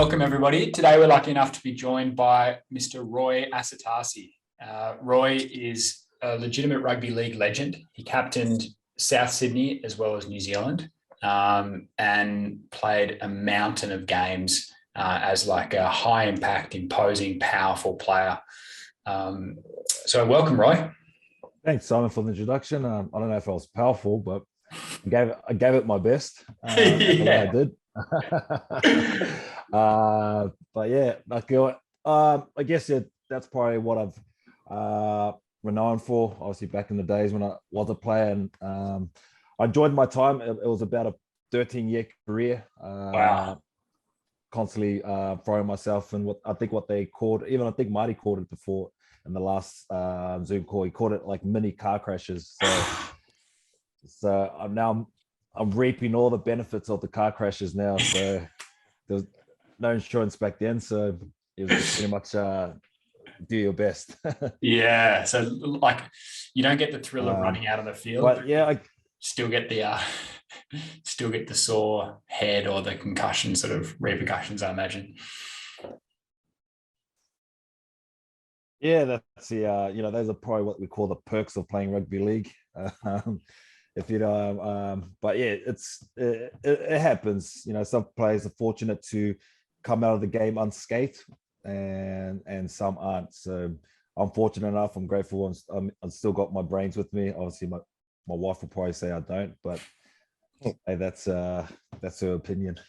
welcome everybody. Today we're lucky enough to be joined by Mr. Roy Asotasi. Roy is a legitimate rugby league legend. He captained South Sydney as well as New Zealand, and played a mountain of games as like a high impact, imposing, powerful player. So welcome, Roy. Thanks, Simon, for the introduction. I don't know if I was powerful, but I gave it my best. Yeah. I did. But yeah, I guess that's probably what I've renowned for. Obviously, back in the days when I was a player, and I enjoyed my time. It was about a 13-year career. Wow. Constantly throwing myself in what they called. Even I think Marty called it before in the last Zoom call. He called it like mini car crashes. So I'm reaping all the benefits of the car crashes now. So there was no insurance back then, so it was pretty much do your best. Yeah. So like you don't get the thrill of running out of the field, but yeah, I still get the still get the sore head or the concussion sort of repercussions, I imagine. yeah, that's the those are probably what we call the perks of playing rugby league. Um, if you know, but yeah, it happens. You know, some players are fortunate to come out of the game unscathed, and some aren't. So I'm fortunate enough. I'm grateful. I've still got my brains with me. Obviously, my wife will probably say I don't, but hey, that's her opinion.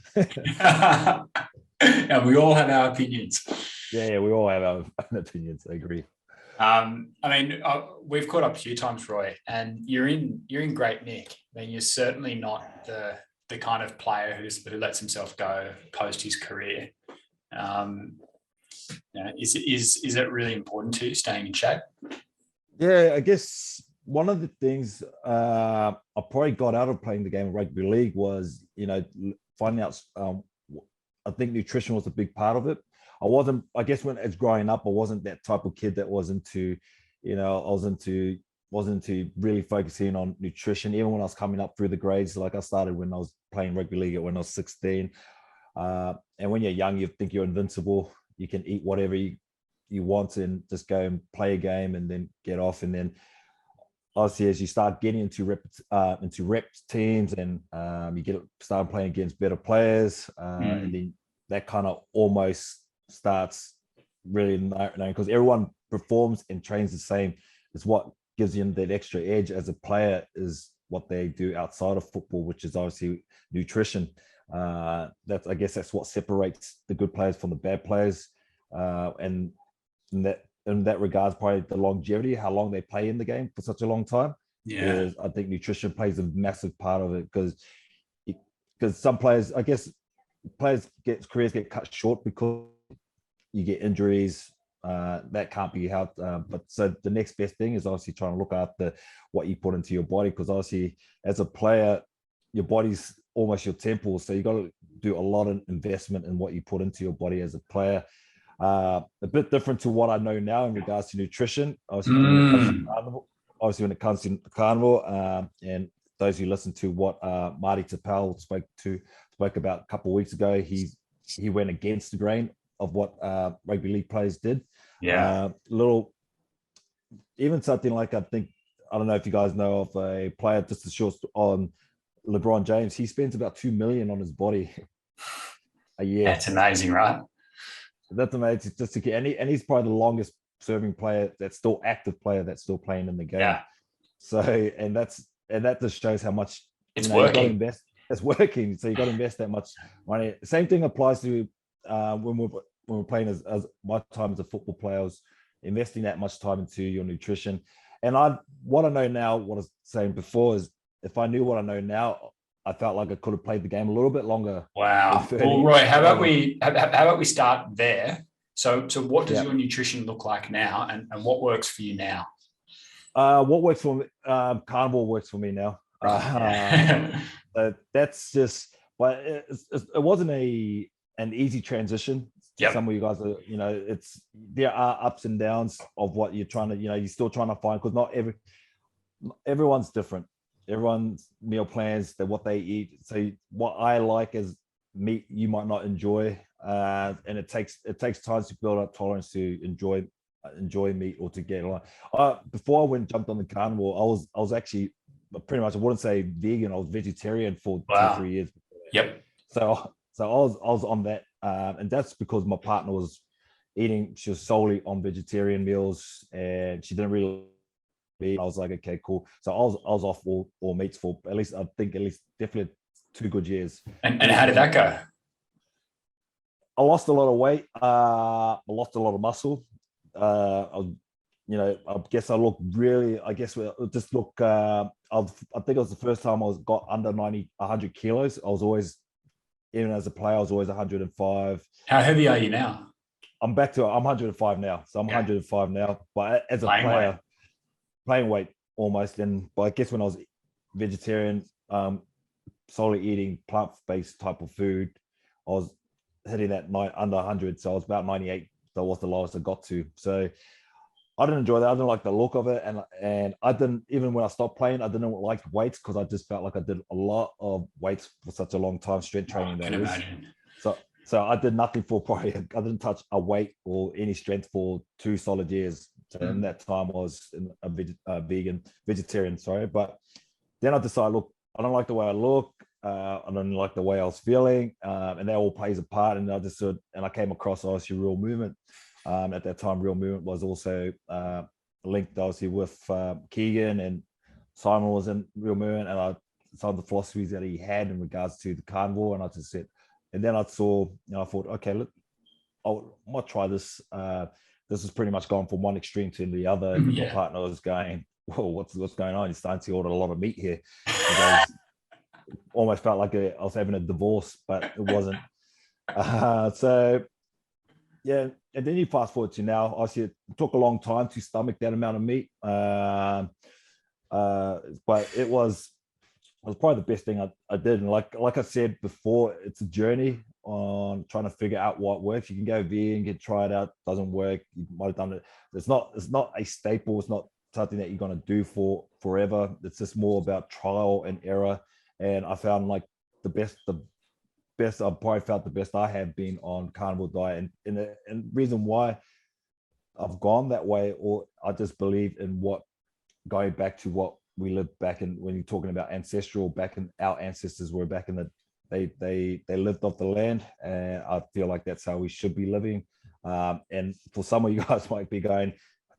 And we all have our opinions. Yeah, we all have our own opinions. I agree. We've caught up a few times, Roy, and you're in great nick. I mean, you're certainly not the kind of player who lets himself go post his career. Is it really important to you staying in shape? Yeah, I guess one of the things I probably got out of playing the game of rugby league was, finding out. I think nutrition was a big part of it. I guess when it's growing up, I wasn't that type of kid that was into, wasn't into really focusing on nutrition. Even when I was coming up through the grades, like I started when I was playing rugby league when I was 16. And when you're young, you think you're invincible. You can eat whatever you want and just go and play a game and then get off. And then obviously, as you start getting into rep teams and you start playing against better players, and then that kind of almost starts really because everyone performs and trains the same. It's what gives you that extra edge as a player is what they do outside of football, which is obviously nutrition. I guess that's what separates the good players from the bad players, and in that regards, probably the longevity, how long they play in the game for such a long time. Yeah. I think nutrition plays a massive part of it because some players, I guess, careers get cut short because you get injuries. That can't be helped. But so the next best thing is obviously trying to look after what you put into your body, because obviously as a player, your body's almost your temple. So you got to do a lot of investment in what you put into your body as a player. A bit different to what I know now in regards to nutrition. Obviously, when it comes to carnivore, and those who listen to what Marty Tapal spoke about a couple of weeks ago, he went against the grain of what rugby league players did. Yeah. Even something like I don't know if you guys know of a player just as short on LeBron James. He spends about $2 million on his body a year. That's amazing, right? That's amazing just to get, and he's probably the longest serving player that's still active player that's still playing in the game. Yeah. So that just shows how much it's working. You got to invest. It's working, so you got to invest that much money. Same thing applies to when we're playing as my time as a football player. I was investing that much time into your nutrition, and what I know now, what I was saying before is if I knew what I know now, I felt like I could have played the game a little bit longer. Wow. Well, Roy, how about we start there? So what does your nutrition look like now, and what works for you now? What works for me? Carnivore works for me now. That's just, but it wasn't an easy transition. Yep. Some of you guys are, there are ups and downs of what you're trying to, you're still trying to find, because not everyone's different. Everyone's meal plans, what they eat. So what I like is meat you might not enjoy. and it takes time to build up tolerance to enjoy meat or to get along. Before I went jumped on the carnivore, I was actually pretty much, I wouldn't say vegan, I was vegetarian for Wow. 2-3 years. Yep. So I was on that, and that's because my partner was eating. She was solely on vegetarian meals, and she didn't really. I was like, okay, cool. So I was off all meats for at least, I think, definitely 2 good years. And how did that go? I lost a lot of weight. I lost a lot of muscle. I guess I look really. I guess just look. I think it was the first time I got under 100 kilos. I was always, even as a player, I was always 105. How heavy are you now? I'm 105 now. So I'm 105 now. But as a player, playing weight almost. But I guess when I was vegetarian, solely eating plant-based type of food, I was hitting that under 100. So I was about 98. That was the lowest I got to. So I didn't enjoy that. I didn't like the look of it. And I didn't, even when I stopped playing, I didn't like weights because I just felt like I did a lot of weights for such a long time, strength training. I can imagine. So I did nothing for probably, I didn't touch a weight or any strength for 2 solid years. So in that time I was a vegetarian, sorry. But then I decided, look, I don't like the way I look. I don't like the way I was feeling. And that all plays a part. And I came across obviously Real Movement. At that time, Real Movement was also linked obviously with Keegan, and Simon was in Real Movement, and I saw the philosophies that he had in regards to the carnivore, and I just said, and then I saw, I thought, okay, look, I might try this. This is pretty much gone from one extreme to the other. And my partner was going, whoa, what's going on? You're starting to order a lot of meat here. Almost felt like I was having a divorce, but it wasn't. So yeah, and then you fast forward to now. Obviously, it took a long time to stomach that amount of meat, but it was probably the best thing I did. And like I said before, it's a journey on trying to figure out what works. You can go vegan, get try it out, doesn't work. You might have done it. It's not a staple. It's not something that you're going to do for forever. It's just more about trial and error. And I found like the best I've probably felt the best I have been on carnivore diet, and reason why I've gone that way, or I just believe in going back to what we lived back in, when you're talking about ancestral, back in our ancestors were back in they lived off the land, and I feel like that's how we should be living. And for some of you guys might be going,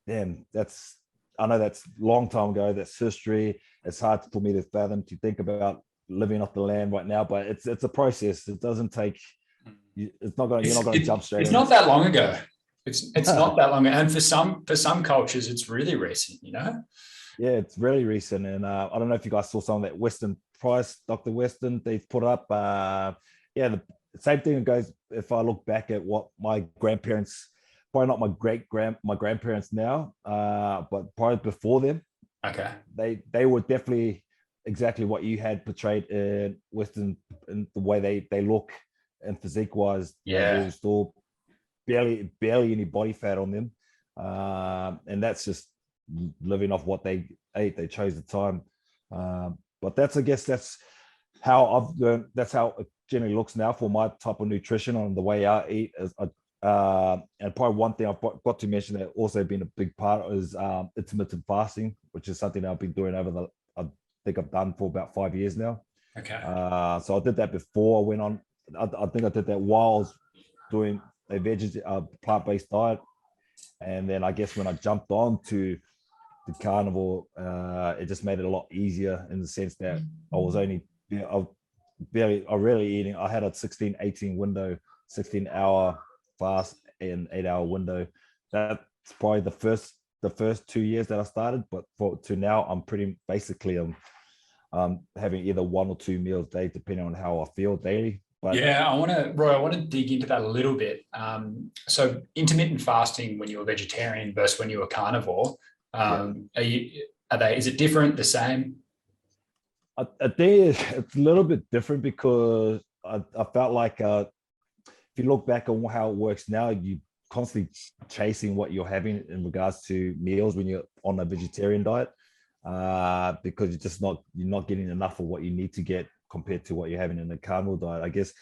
damn, I know that's a long time ago, that's history. It's hard for me to fathom, to think about living off the land right now, but it's a process. It doesn't take. You're not going to jump straight. It's not that long ago. It's not that long, and for some cultures, it's really recent. Yeah, it's really recent, and I don't know if you guys saw some of that Weston Price, Dr. Weston, they've put up. The same thing goes. If I look back at what my grandparents, probably not my grandparents now, but probably before them. Okay. They were definitely exactly what you had portrayed in Western, in the way they look and physique wise. Yeah. There's still barely any body fat on them. And that's just living off what they ate. They chose the time. But I guess that's how I've learned. That's how it generally looks now for my type of nutrition on the way I eat. And probably one thing I've got to mention that also been a big part is intermittent fasting, which is something I've been doing I think I've done for about 5 years now. Okay. So I did that before I went on. I think I did that while I was doing a plant-based diet, and then I guess when I jumped on to the carnivore, it just made it a lot easier in the sense that I was really eating. I had a 16-18 window, 16-hour fast and 8-hour window. That's probably the first 2 years that I started, but to now I'm pretty basically having either 1 or 2 meals a day depending on how I feel daily. But yeah, I want to dig into that a little bit. So intermittent fasting when you were vegetarian versus when you were carnivore, is it different, the same? I think it's a little bit different because I felt like if you look back on how it works now, you constantly chasing what you're having in regards to meals when you're on a vegetarian diet, because you're not getting enough of what you need to get compared to what you're having in a carnivore diet. I guess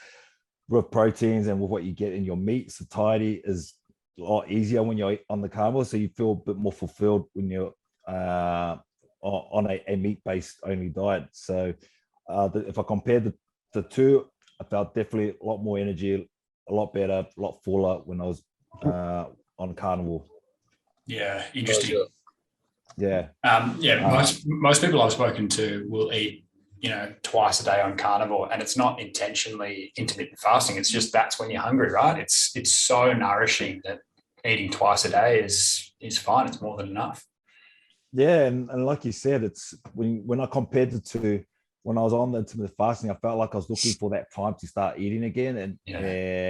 with proteins and with what you get in your meat, satiety is a lot easier when you're on the carnivore. So you feel a bit more fulfilled when you're on a meat-based only diet. So if I compared the two, I felt definitely a lot more energy, a lot better, a lot fuller when I was on carnivore. Yeah, interesting. Yeah. Yeah, most people I've spoken to will eat, twice a day on carnivore, and it's not intentionally intermittent fasting. It's just that's when you're hungry, right? It's so nourishing that eating twice a day is fine. It's more than enough. Yeah, and like you said, it's when I compared it to when I was on the intermittent fasting, I felt like I was looking for that time to start eating again, and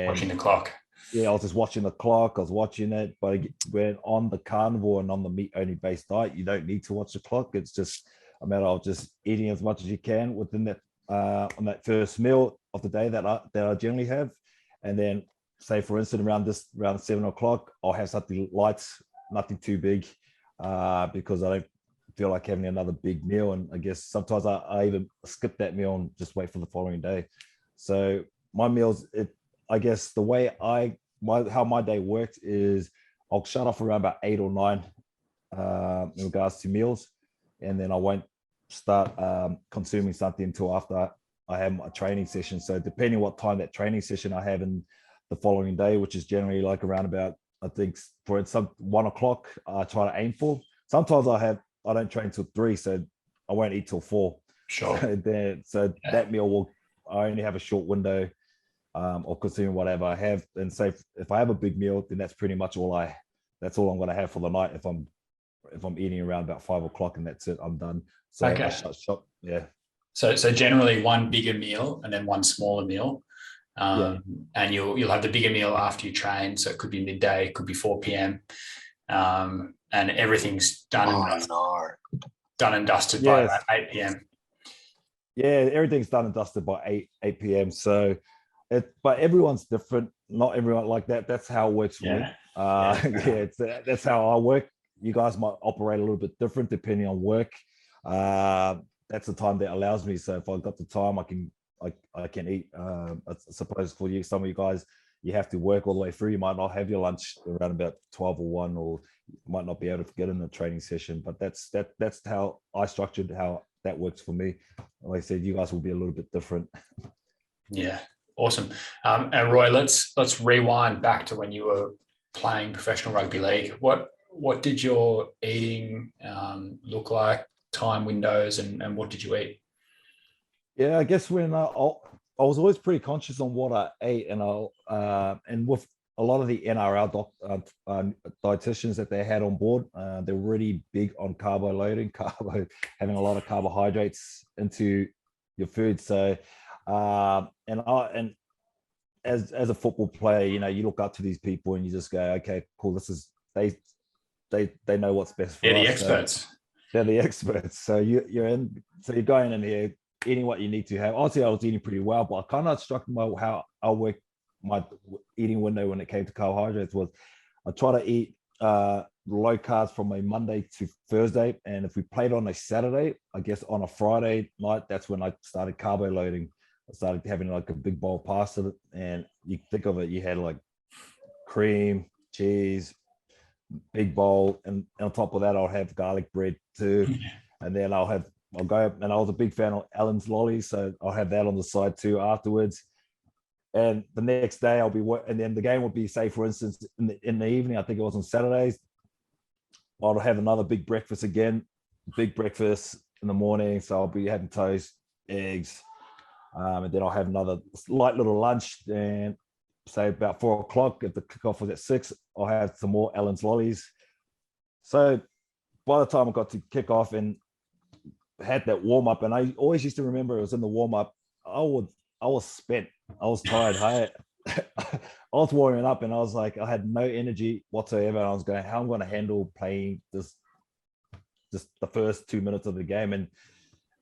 watching the clock. Yeah, I was just watching the clock. I was watching it, but when on the carnivore and on the meat only based diet, you don't need to watch the clock. It's just a matter of just eating as much as you can within that on that first meal of the day that I generally have, and then say for instance around 7 o'clock, I'll have something light, nothing too big, because I don't feel like having another big meal. And I guess sometimes I even skip that meal and just wait for the following day. So my meals, I guess the way how my day works is I'll shut off around about 8 or 9 in regards to meals, and then I won't start consuming something until after I have my training session. So depending what time that training session I have in the following day, which is generally like around about, I think for some 1 o'clock, I try to aim for. Sometimes I don't train till 3, so I won't eat till 4. Sure. So that meal I only have a short window, or consuming whatever I have. And say if I have a big meal, then that's pretty much that's all I'm going to have for the night. If I'm eating around about 5 o'clock, and that's it, I'm done. So okay. I shut shop. Yeah. So generally one bigger meal and then one smaller meal. And you'll have the bigger meal after you train. So it could be midday, it could be 4 p.m. And everything's done and dusted by about 8 p.m. Yeah, everything's done and dusted by 8 p.m. So but everyone's different. Not everyone like that. That's how it works for me. That's how I work. You guys might operate a little bit different depending on work. That's the time that allows me. So if I've got the time, I can eat. I suppose for you, some of you guys, you have to work all the way through. You might not have your lunch around about 12 or 1, or you might not be able to get in a training session. But that's how I structured how that works for me. Like I said, you guys will be a little bit different. Yeah, awesome. And Roy, let's rewind back to when you were playing professional rugby league. What did your eating look like? Time windows, and what did you eat? Yeah, I guess when I was always pretty conscious on what I ate, and and with a lot of the NRL dietitians that they had on board, they're really big on carbo loading, having a lot of carbohydrates into your food. So, and as a football player, you look up to these people and you just go, okay, cool. This is they know what's best for us. The experts. So they're the experts. So you're going in here eating what you need to have. Obviously, I was eating pretty well, but I kind of struck how I work my eating window when it came to carbohydrates was I try to eat low carbs from a Monday to Thursday, and if we played on a Saturday, I guess on a Friday night, that's when I started carbo loading. I started having like a big bowl of pasta, and you think of it, you had like cream, cheese, big bowl, and on top of that, I'll have garlic bread too, and then I'll go, and I was a big fan of Allen's lollies, so I'll have that on the side too afterwards. And the next day I'll be and then the game would be, say for instance, in the evening, I think it was on Saturdays, I'll have another big breakfast again, big breakfast in the morning. So I'll be having toast, eggs, and then I'll have another light little lunch. And say about 4 o'clock, if the kickoff was at 6, I'll have some more Allen's lollies. So by the time I got to kick off and had that warm up, and I always used to remember it was in the warm up, I was spent. I was tired. I was warming up, and I was like, I had no energy whatsoever. I was going, how I'm going to handle playing this, just the first 2 minutes of the game. And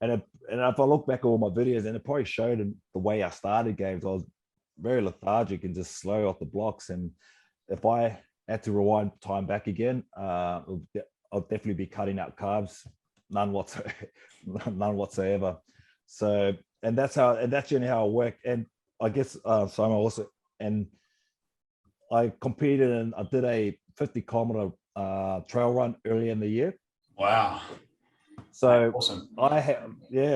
if I look back at all my videos, and it probably showed in the way I started games, I was very lethargic and just slow off the blocks. And if I had to rewind time back again, I'll definitely be cutting out carbs, none whatsoever. So, and that's generally how I work. And I guess so. I'm also, and I competed and I did a 50-kilometer trail run early in the year. Wow. So Awesome.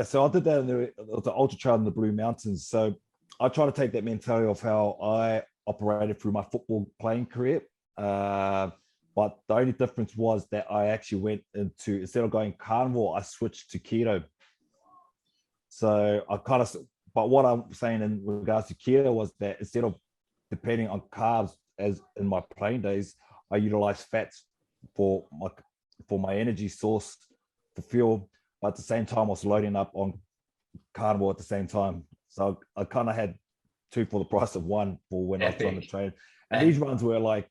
so I did that in the ultra trail in the Blue Mountains. So I try to take that mentality of how I operated through my football playing career. But the only difference was that I actually went into, instead of going carnivore, I switched to keto. So I kind of, but what I'm saying in regards to keto was that instead of depending on carbs as in my playing days, I utilize fats for my energy source for fuel, but at the same time I was loading up on carnivore at the same time. So I kind of had two for the price of one for when I was trying to train. And these runs were like,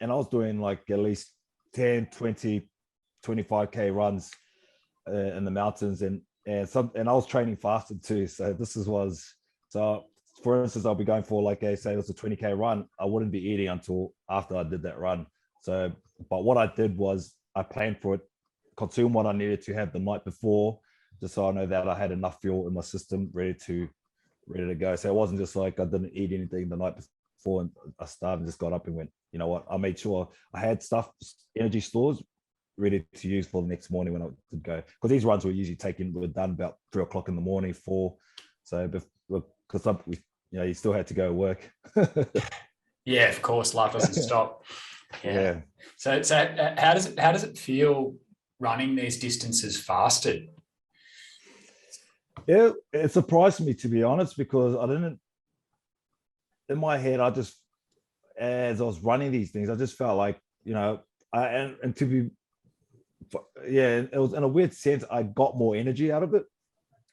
and I was doing like at least 10, 20, 25K runs in the mountains, and I was training fasted too. So so for instance, I'll be going for, like I say, it was a 20K run. I wouldn't be eating until after I did that run. So, but what I did was I planned for it, consume what I needed to have the night before, just so I know that I had enough fuel in my system ready to go. So it wasn't just like I didn't eat anything the night before and I starved and just got up and went, you know what? I made sure I had stuff, energy stores ready to use for the next morning when I could go. Because these runs were done about 3 o'clock in the morning, 4. So because you still had to go work. Yeah, of course, life doesn't stop. Yeah. So how does it feel running these distances fasted? Yeah, it surprised me, to be honest, because I didn't, in my head, as I was running these things, I just felt like, and to be, yeah, it was in a weird sense, I got more energy out of it.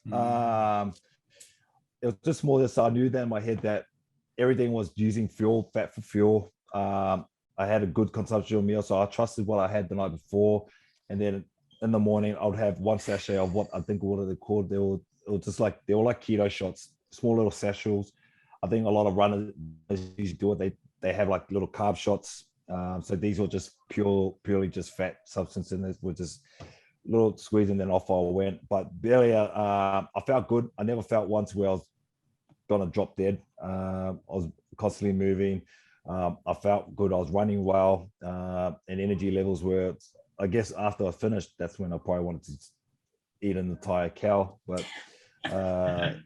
It was just more this, I knew that in my head that everything was using fat for fuel. I had a good consumption meal, so I trusted what I had the night before. And then in the morning, I would have one sachet of what are they called? They were like keto shots, small little sachets. I think a lot of runners usually do it. They have like little carb shots. So these were just purely just fat substance in this, with just little squeeze, and then off I went. But barely, I felt good. I never felt once where I was gonna drop dead. I was constantly moving. I felt good. I was running well, and energy levels were, I guess, after I finished, that's when I probably wanted to eat an entire cow. But that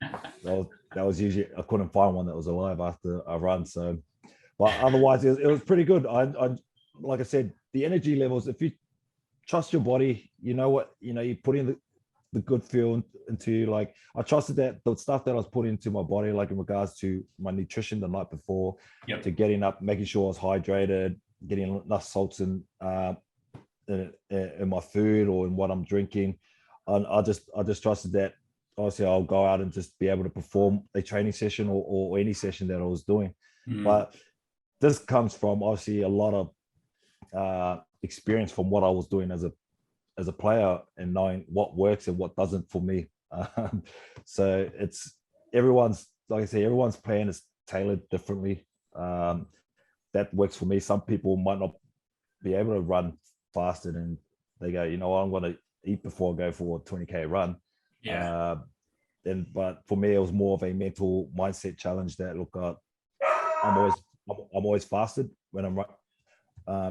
was usually, I couldn't find one that was alive after I run. So, but otherwise, it was pretty good. I like I said, the energy levels. If you trust your body, you know what, you put in the good fuel into, like, I trusted that the stuff that I was putting into my body, like in regards to my nutrition the night before, to getting up, making sure I was hydrated, getting enough salts in my food or in what I'm drinking. And I just trusted that obviously I'll go out and just be able to perform a training session or any session that I was doing. But this comes from obviously a lot of experience from what I was doing as a player, and knowing what works and what doesn't for me. So it's like I say, everyone's plan is tailored differently. That works for me. Some people might not be able to run faster, and they go, I'm going to eat before I go for a 20K run. But for me, it was more of a mental mindset challenge that, look, I'm always fasted when I'm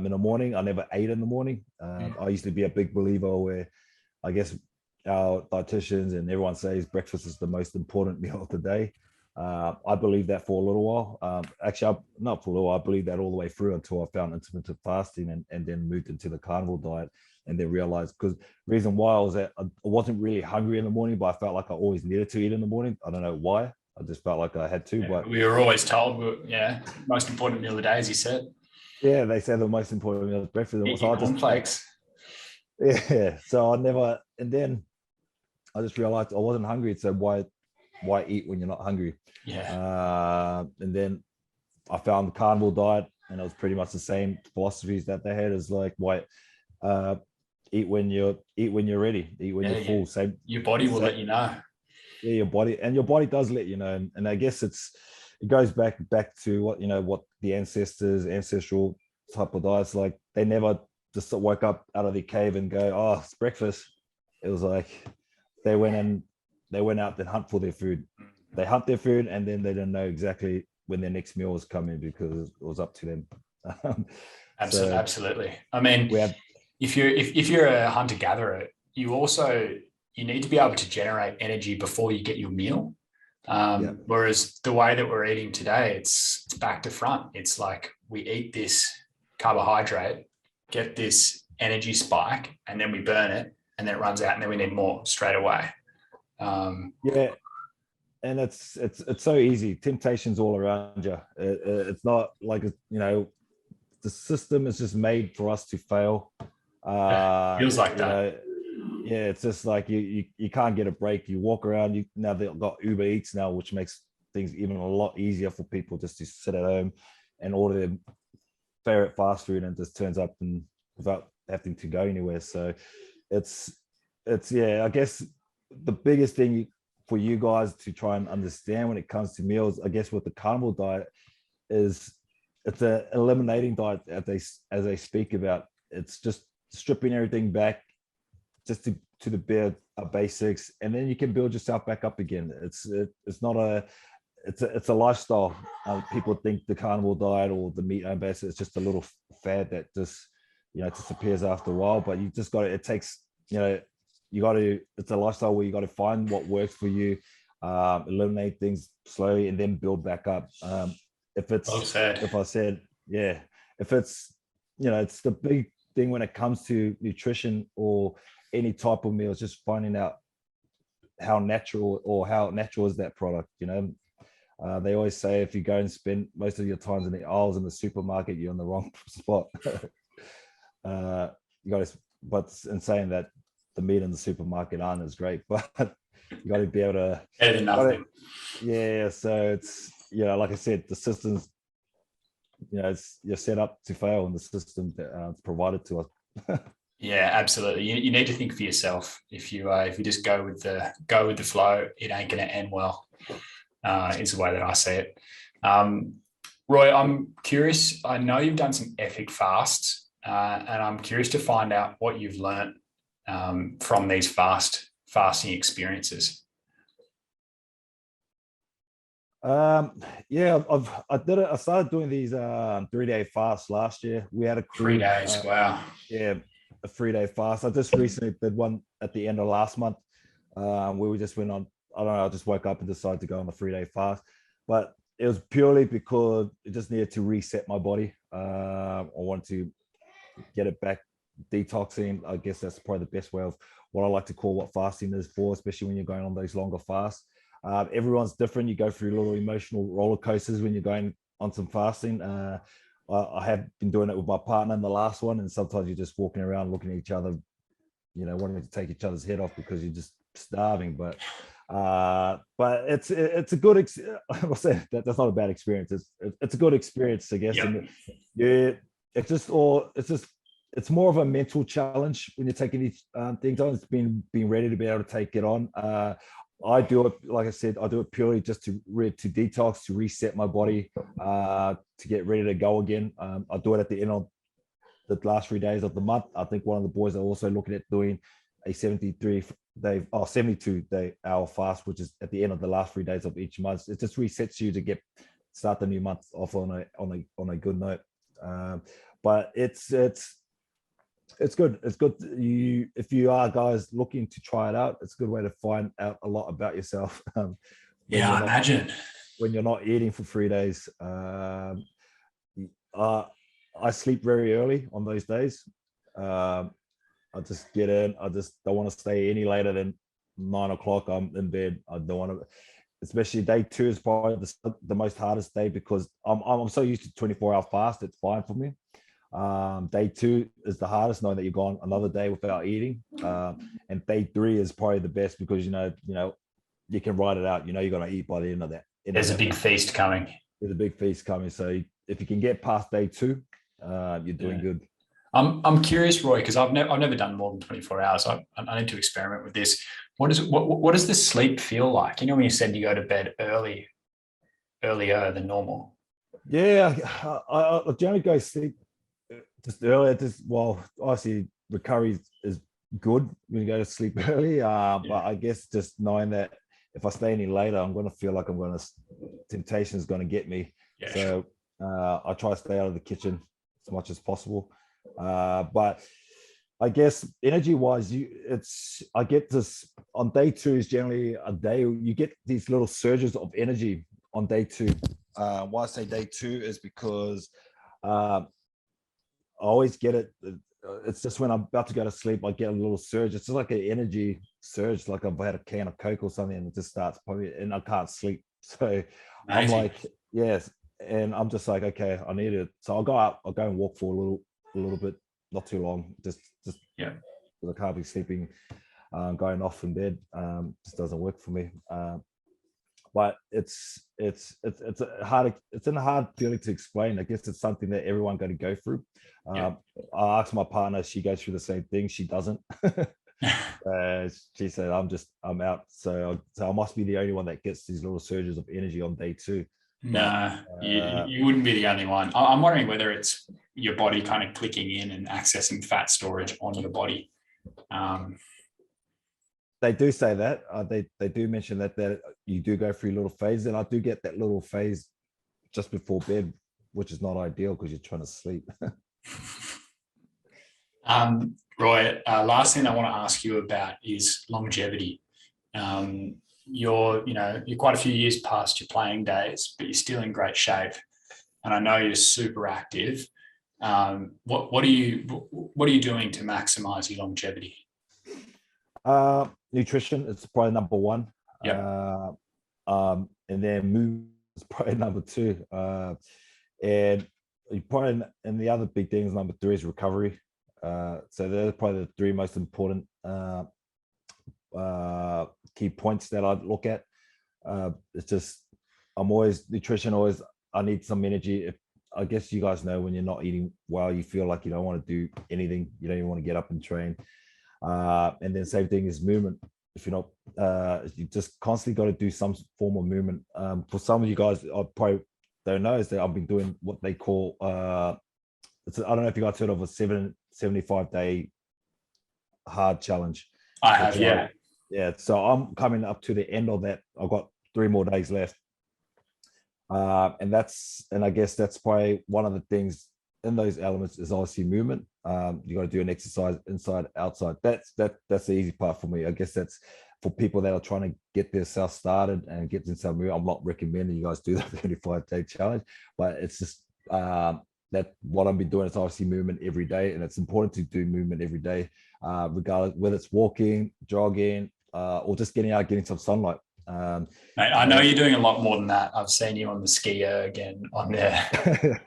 in the morning. I never ate in the morning. I used to be a big believer where, I guess, our dietitians and everyone says breakfast is the most important meal of the day. I believe that for a little while. Actually, not for a little while. I believe that all the way through until I found intermittent fasting and then moved into the carnivore diet, and then realized, because the reason why I was that I wasn't really hungry in the morning, but I felt like I always needed to eat in the morning. I don't know why. I just felt like I had to. But we were always told, most important meal of the day, as you said. Yeah, they say the most important meal is breakfast. So cornflakes. Yeah. So I never, and then I just realized I wasn't hungry. So why eat when you're not hungry? And then I found the carnivore diet, and it was pretty much the same philosophies that they had, as like, why eat when you're ready, eat when you're full. Same. Your body will let you know. Yeah, your body does let you know, and I guess it goes back to what the ancestral type of diets, like, they never just woke up out of their cave and go, oh, it's breakfast. It was like they went out and hunt for their food. they hunt their food and then they don't know exactly when their next meal was coming because it was up to them. Absolutely, So absolutely. I mean, we have, if you're a hunter gatherer, you need to be able to generate energy before you get your meal. yeah, Whereas the way that we're eating today, it's back to front. It's like we eat this carbohydrate, get this energy spike, and then we burn it, and then it runs out, and then we need more straight away. yeah, and it's so easy. Temptation's all around you. It's not like the system is just made for us to fail. Feels like You that. know, yeah, it's just like you can't get a break. You walk around. You now they've got Uber Eats now, which makes things even a lot easier for people just to sit at home and order their favorite fast food and just turns up and without having to go anywhere. So it's yeah, I guess the biggest thing for you guys to try and understand when it comes to meals, I guess with the carnivore diet is it's a eliminating diet as they speak about. It's just stripping everything back just to the bare basics, and then you can build yourself back up again. It's not it's a lifestyle. People think the carnivore diet or the meat home base is just a little fad that just disappears after a while. But you just got to. It takes you got to. It's a lifestyle where you got to find what works for you, eliminate things slowly, and then build back up. If it's Well said. if I said yeah, if it's it's the big thing when it comes to nutrition or any type of meals, just finding out how natural is that product. They always say if you go and spend most of your times in the aisles in the supermarket, you're in the wrong spot. You got to, but in saying that, the meat in the supermarket aren't as great, but you got to be able to. Better than nothing. Yeah, so it's like I said, the systems. You're set up to fail, and the system that's provided to us. Yeah, absolutely. You need to think for yourself. If you just go with the flow, it ain't going to end well. Is the way that I see it. Roy, I'm curious. I know you've done some epic fasts, and I'm curious to find out what you've learned from these fasting experiences. Yeah, I started doing these 3-day fasts last year. We had a crew. 3 days. Wow. Yeah, a 3-day fast. I just recently did one at the end of last month, where we just went on. I don't know. I just woke up and decided to go on a 3-day fast, but it was purely because it just needed to reset my body. I wanted to get it back detoxing. I guess that's probably the best way of what I like to call what fasting is for, especially when you're going on those longer fasts. Everyone's different. You go through little emotional roller coasters when you're going on some fasting. I have been doing it with my partner in the last one, and sometimes you're just walking around looking at each other, wanting to take each other's head off because you're just starving. But it's a good. I'll say that's not a bad experience. It's a good experience, I guess. Yep. And yeah, it's more of a mental challenge when you're taking these things on. It's being ready to be able to take it on. I do it, like I said, I do it purely just to detox, to reset my body, to get ready to go again. I do it at the end of the last 3 days of the month. I think one of the boys are also looking at doing a 72-day hour fast, which is at the end of the last 3 days of each month. It just resets you to start the new month off on a good note. But it's good. It's good. If you are guys looking to try it out, it's a good way to find out a lot about yourself. Yeah, I imagine. When you're not eating for 3 days. I sleep very early on those days. I just get in. I just don't want to stay any later than 9 o'clock. I'm in bed. I don't want to. Especially day 2 is probably the most hardest day because I'm so used to 24-hour fast. It's fine for me. Day 2 is the hardest, knowing that you've gone another day without eating. And day 3 is probably the best because you can write it out. You're going to eat by the end of that. There's a big feast coming. There's a big feast coming. So if you can get past day 2, you're doing good. I'm curious, Roy, because I've never done more than 24 hours. I need to experiment with this. What does the sleep feel like? When you said you go to bed earlier than normal. Yeah, I generally go sleep just earlier. Obviously recovery is good when you go to sleep early. But I guess just knowing that if I stay any later, I'm going to feel like temptation is going to get me. Yeah, So I try to stay out of the kitchen as much as possible. But I guess energy wise, I get this on day 2 is generally a day you get these little surges of energy on day 2. Why I say day 2 is because I always get it. It's just when I'm about to go to sleep, I get a little surge. It's just like an energy surge, like I've had a can of Coke or something, and it just starts pumping, and I can't sleep. So I'm like, yes, and I'm just like, okay, I need it. So I'll go out, I'll go and walk for a little bit, not too long, just yeah. because I can't be sleeping, going off in bed. Just doesn't work for me. But it's a hard feeling to explain. I guess it's something that everyone got to go through. I asked my partner, she goes through the same thing. She doesn't. She said, I'm out. So I must be the only one that gets these little surges of energy on day 2. No, you wouldn't be the only one. I'm wondering whether it's your body kind of clicking in and accessing fat storage on your body. They do say that. They do mention that you do go through little phases, and I do get that little phase just before bed, which is not ideal because you're trying to sleep. Roy, last thing I want to ask you about is longevity. You're quite a few years past your playing days, but you're still in great shape, and I know you're super active. What are you doing to maximize your longevity? Nutrition is probably number 1. Yeah. And then movement is probably number 2. And the other big thing is number 3 is recovery. So they're probably the 3 most important key points that I look at. It's just nutrition always, I need some energy. I guess you guys know when you're not eating well, you feel like you don't want to do anything. You don't even want to get up and train. And then same thing is movement. If you're not, you just constantly got to do some form of movement. For some of you guys, I probably don't know, is that I've been doing what they call, I don't know if you guys heard of a 75-day hard challenge. I have, yeah. Yeah, so I'm coming up to the end of that. I've got 3 more days left. And I guess that's probably one of the things in those elements is obviously movement. You got to do an exercise inside, outside. That's the easy part for me. I guess that's for people that are trying to get themselves started and get themselves moving. I'm not recommending you guys do the 35-day challenge, but it's just that what I've been doing is obviously movement every day, and it's important to do movement every day, regardless whether it's walking, jogging, or just getting out, getting some sunlight. Mate, I know you're doing a lot more than that. I've seen you on the skier again on there.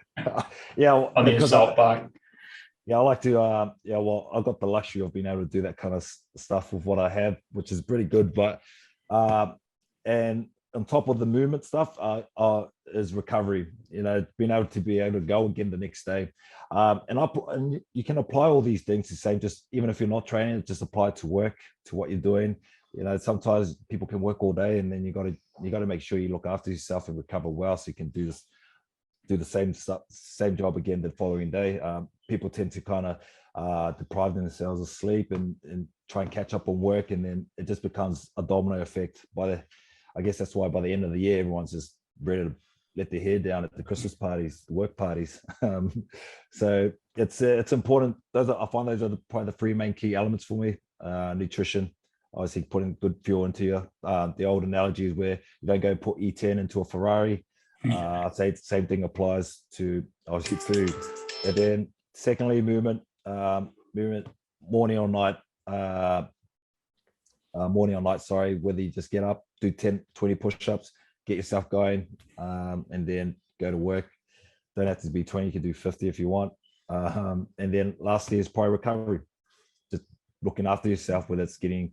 Yeah, on the assault bike. Yeah, I like to. Well, I've got the luxury of being able to do that kind of stuff with what I have, which is pretty good. But and on top of the movement stuff, is recovery. Being able to go again the next day, and you can apply all these things the same. Just even if you're not training, just apply it to work, to what you're doing. Sometimes people can work all day, and then you got to make sure you look after yourself and recover well, so you can do the same job again the following day. People tend to kind of deprive themselves of sleep and try and catch up on work, and then it just becomes a domino effect. I guess that's why by the end of the year, everyone's just ready to let their hair down at the Christmas parties, the work parties. So it's important. I find those are probably the 3 main key elements for me. Nutrition, obviously putting good fuel into you. The old analogy is where you don't go put E10 into a Ferrari. I'd say the same thing applies to obviously food. And then secondly, movement, morning or night, whether you just get up, do 10, 20 push-ups, get yourself going, and then go to work. Don't have to be 20, you can do 50 if you want. And then lastly is probably recovery. Just looking after yourself, whether it's getting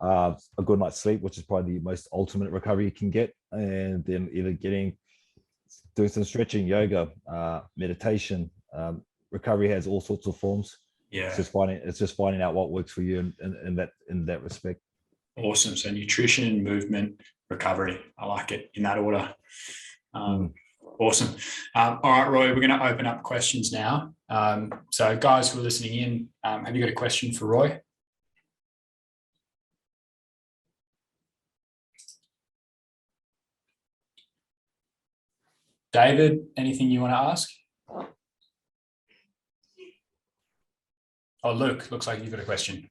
a good night's sleep, which is probably the most ultimate recovery you can get, and then either doing some stretching, yoga, meditation. Recovery has all sorts of forms. Yeah, it's just finding out what works for you in that respect. Awesome. So nutrition, movement, recovery. I like it in that order. Awesome. All right, Roy, we're going to open up questions now. So guys who are listening in, have you got a question for Roy? David, anything you want to ask? Oh, Luke, looks like you've got a question.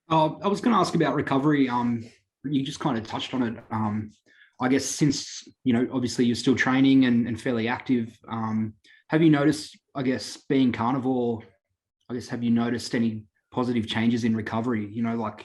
I was going to ask about recovery. You just kind of touched on it. I guess since, obviously you're still training and fairly active, have you noticed, I guess, being carnivore, have you noticed any positive changes in recovery? Like,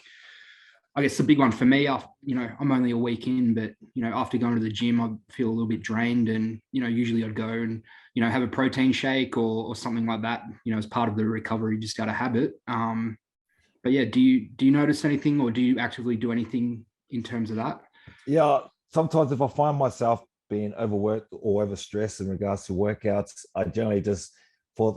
I guess the big one for me, I'm only a week in, but, after going to the gym, I feel a little bit drained, and, usually I'd go and, have a protein shake or something like that, as part of the recovery, just out of habit. But yeah, do you notice anything, or do you actively do anything in terms of that? Yeah, sometimes if I find myself being overworked or overstressed in regards to workouts, I generally just, for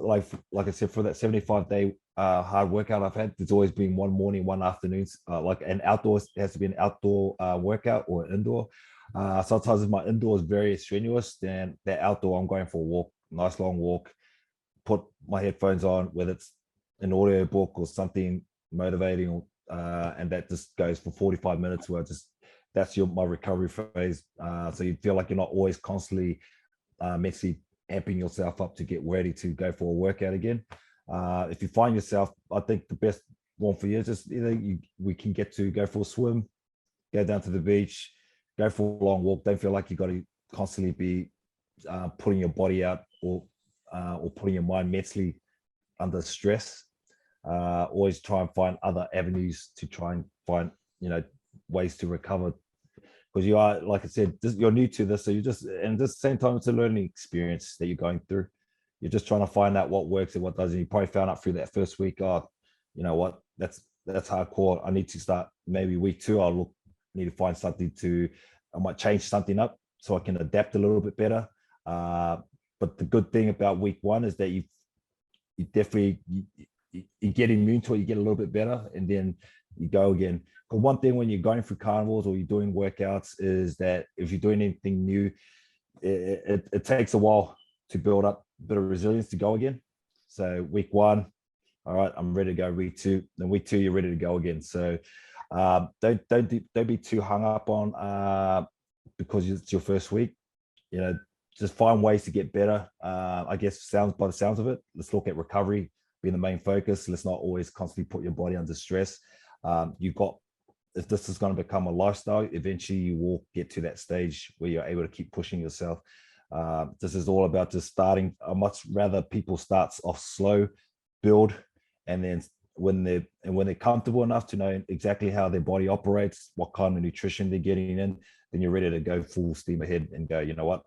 like I said, for that 75-day hard workout I've had, there's always been one morning, one afternoon, like an outdoor, it has to be an outdoor workout or indoor. Sometimes if my indoor is very strenuous, then that outdoor, I'm going for a walk, nice long walk, put my headphones on, whether it's an audio book or something motivating, and that just goes for 45 minutes, where that's my recovery phase. So you feel like you're not always constantly mentally amping yourself up to get ready to go for a workout again. If you find yourself, I think the best one for you is just we can get to go for a swim, go down to the beach, go for a long walk. Don't feel like you got to constantly be putting your body out or putting your mind mentally under stress. Always try and find other avenues to try and find ways to recover, because you are, like I said, you're new to this, so you just, and at the same time it's a learning experience that you're going through. You're just trying to find out what works and what doesn't. You probably found out through that first week, oh, you know what, that's hardcore, I need to start. Maybe week 2 need to find something I might change something up so I can adapt a little bit better. But the good thing about week 1 is that you definitely you get immune to it, you get a little bit better, and then you go again. But one thing when you're going through carnivals or you're doing workouts is that if you're doing anything new, it takes a while to build up a bit of resilience to go again. So week 1, all right, I'm ready to go. Week 2, then week 2, you're ready to go again. So don't be too hung up on because it's your first week. Just find ways to get better. I guess by the sounds of it, let's look at recovery being the main focus. Let's not always constantly put your body under stress. If this is going to become a lifestyle, eventually you will get to that stage where you're able to keep pushing yourself. This is all about just starting. I much rather people start off slow, build, and then when they're comfortable enough to know exactly how their body operates, what kind of nutrition they're getting in, then you're ready to go full steam ahead and go, you know what,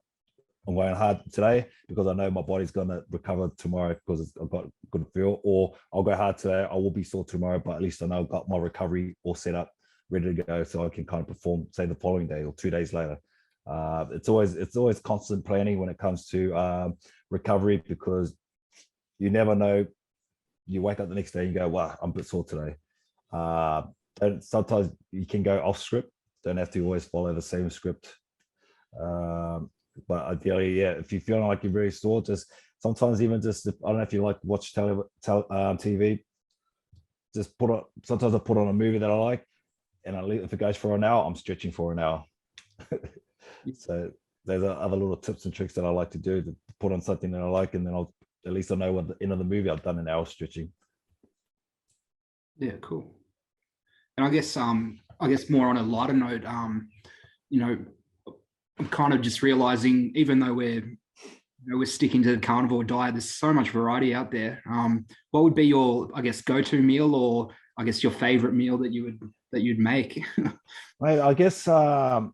I'm going hard today because I know my body's going to recover tomorrow because I've got good feel, or I'll go hard today, I will be sore tomorrow, but at least I know I've got my recovery all set up, ready to go, so I can kind of perform, say, the following day or 2 days later. It's always constant planning when it comes to recovery, because you never know. You wake up the next day and you go, wow, I'm a bit sore today. And sometimes you can go off script, don't have to always follow the same script. But ideally, yeah, if you're feeling like you're very sore, just sometimes even just, I don't know if you like watch TV, just sometimes I put on a movie that I like, and if it goes for an hour, I'm stretching for an hour. So there's other little tips and tricks that I like to do, to put on something that I like, and then at least I know at the end of the movie I've done an hour stretching. Yeah, cool. And I guess more on a lighter note, I'm kind of just realizing, even though we're sticking to the carnivore diet, there's so much variety out there. What would be your, I guess, go-to meal, or I guess your favorite meal that you'd make? Right, I guess I'm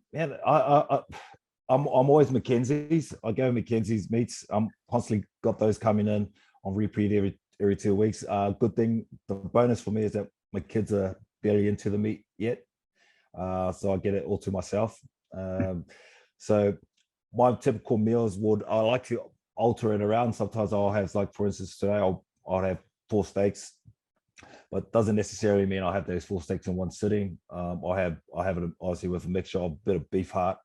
always Mackenzie's. I go Mackenzie's meats. I'm constantly got those coming in on repeat every 2 weeks. Good thing, the bonus for me is that my kids are barely into the meat yet, so I get it all to myself. So my typical meals I like to alter it around. Sometimes I'll have, like, for instance, today I'll have 4 steaks, but doesn't necessarily mean I'll have those 4 steaks in one sitting. I have it obviously with a mixture of a bit of beef heart,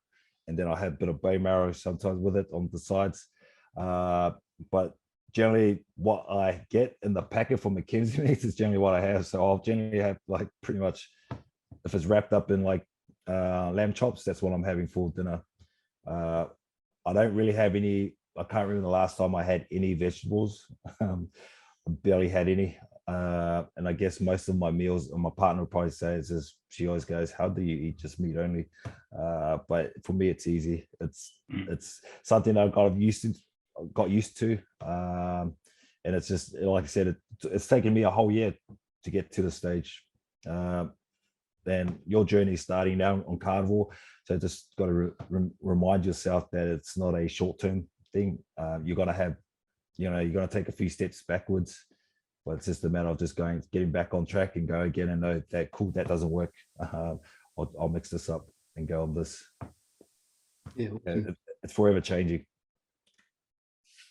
and then I have a bit of bone marrow sometimes with it on the sides. But generally what I get in the packet from Mackenzie meats is generally what I have. So I'll generally have, like, pretty much, if it's wrapped up in like lamb chops, that's what I'm having for dinner. I don't really have any. I can't remember the last time I had any vegetables. I barely had any. And I guess most of my meals, and my partner would probably say, is just, she always goes, "How do you eat just meat only?" But for me, it's easy. It's something I got used to, and it's just like I said, it's taken me a whole year to get to the stage. Then your journey is starting now on carnivore, so just got to remind yourself that it's not a short-term thing. You got to have, you're going to take a few steps backwards, but it's just a matter of just getting back on track and go again and know that, cool, that doesn't work. I'll mix this up and go on this. Yeah, It's forever changing.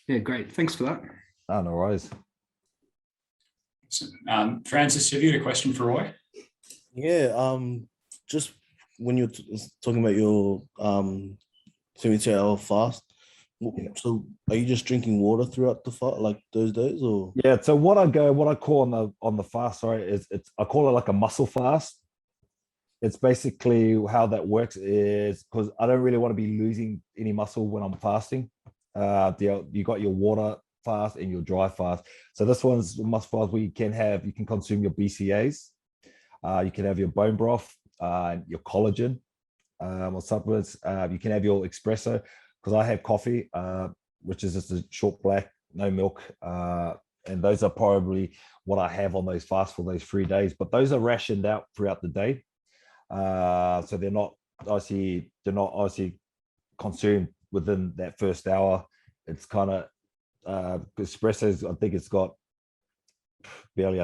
yeah, great. Thanks for that. Oh, no worries. Francis, have you got a question for Roy? Yeah, just when you're talking about your 72-hour fast, so are you just drinking water throughout the fast, like those days, or? Yeah, so what I call on the fast, sorry, is I call it like a muscle fast. It's basically how that works is because I don't really want to be losing any muscle when I'm fasting. You got your water fast and your dry fast. So this one's muscle fast where you can consume your BCAAs. You can have your bone broth, your collagen, or supplements. You can have your espresso, because I have coffee, which is just a short black, no milk. And those are probably what I have on those fasts for those 3 days. But those are rationed out throughout the day. So they're not obviously consumed within that first hour. It's kind of espressos, I think it's got barely,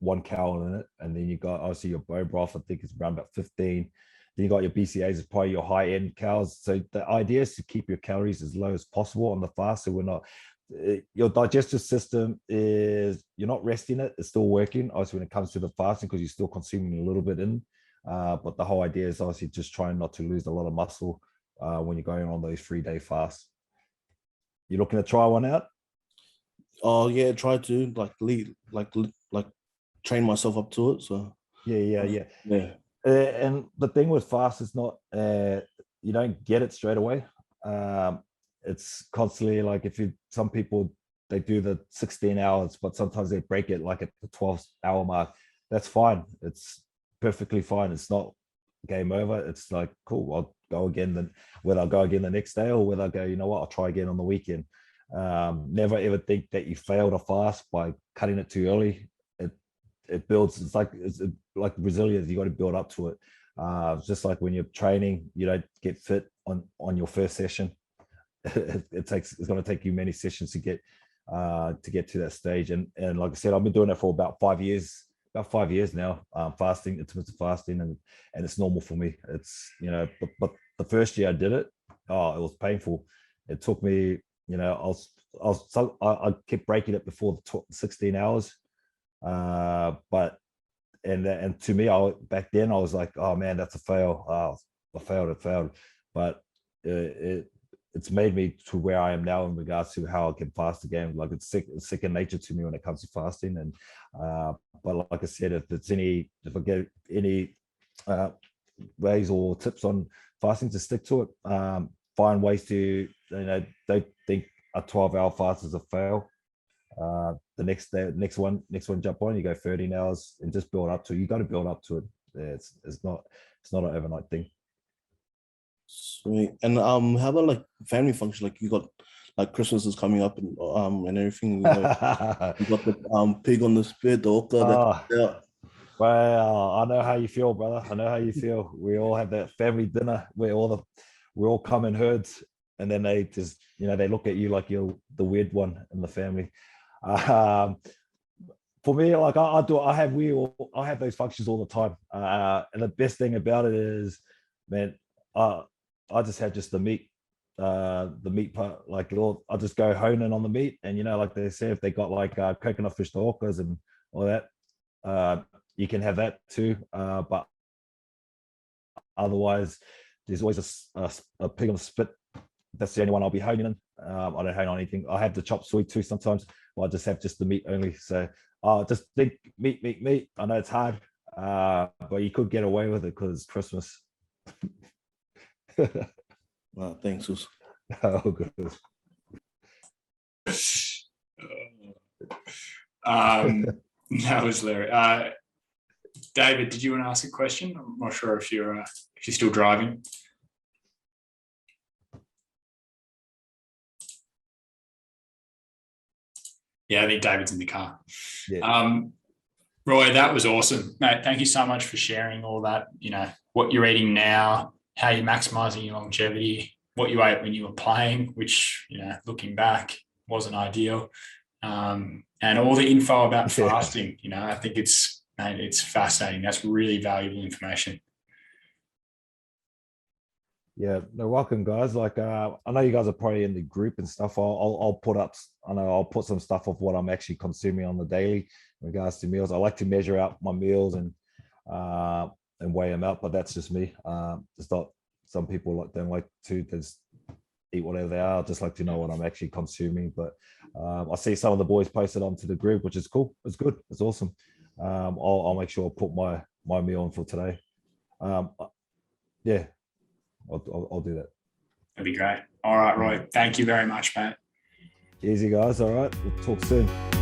1 calorie in it, and then you got obviously your bone broth, I think it's around about 15. Then you got your BCAAs, is probably your high end calories. So the idea is to keep your calories as low as possible on the fast, so we're not, your digestive system is, you're not resting it, it's still working obviously when it comes to the fasting, because you're still consuming a little bit in, but the whole idea is obviously just trying not to lose a lot of muscle when you're going on those 3-day fasts. You looking to try one out? Oh yeah, try to like train myself up to it. So Yeah. yeah. And the thing with fast is not, you don't get it straight away. It's constantly like, some people, they do the 16 hours, but sometimes they break it like at the 12-hour mark. That's fine. It's perfectly fine. It's not game over. It's like, cool, I'll go again. Then whether I'll go again the next day or whether I go, you know what, I'll try again on the weekend. Never ever think that you failed a fast by cutting it too early. It builds, it's like resilience, you got to build up to it. It's just like when you're training, you don't get fit on your first session. It's going to take you many sessions to get to that stage. And like I said, I've been doing it for about 5 years now, fasting, intermittent fasting, and it's normal for me. It's, but the first year I did it, it was painful. It took me, I kept breaking it before the 16 hours. But to me, back then I was like, oh man, that's a fail. I failed. But it's made me to where I am now in regards to how I can fast again. Like it's second nature to me when it comes to fasting. And but like I said, if I get any ways or tips on fasting, to stick to it. Find ways to, don't think a 12-hour fast is a fail. The next one, jump on, you go 13 hours and just build up to it. You got to build up to it. It's not an overnight thing. Sweet. And how about like family function? Like you got like Christmas is coming up and everything. You got the pig on the spit, the okra. Well, I know how you feel, brother. I know how you feel. We all have that family dinner where we all come in herds, and then they just, they look at you like you're the weird one in the family. For me, like I have those functions all the time, and the best thing about it is, man, I just have the meat part. Like I just go hone in on the meat, and like they say, if they got like coconut fish orcas and all that, you can have that too. But otherwise, there's always a pig on the spit. That's the only one I'll be honing in. I don't hone on anything. I have the chop suey too sometimes, but I just have the meat only. So just think meat. I know it's hard, but you could get away with it because it's Christmas. Wow, thanks, Sus. Oh, good. That was hilarious. David, did you want to ask a question? I'm not sure if you're still driving. Yeah, I think David's in the car. Yeah. Roy, that was awesome, mate. Thank you so much for sharing all that. What you're eating now, how you're maximizing your longevity, what you ate when you were playing, which looking back wasn't ideal, and all the info about Yeah. fasting. I think it's fascinating. That's really valuable information. Yeah, no, welcome, guys. Like, I know you guys are probably in the group and stuff. I'll put up. I know I'll put some stuff of what I'm actually consuming on the daily in regards to meals. I like to measure out my meals and weigh them out, but that's just me. It's not. Some people don't like to just eat whatever they are. I just like to know what I'm actually consuming. But I see some of the boys posted onto the group, which is cool. It's good. It's awesome. I'll make sure I put my meal on for today. Yeah. I'll do that. That'd be great. All right, Roy. Thank you very much, mate. Easy, guys. All right. We'll talk soon.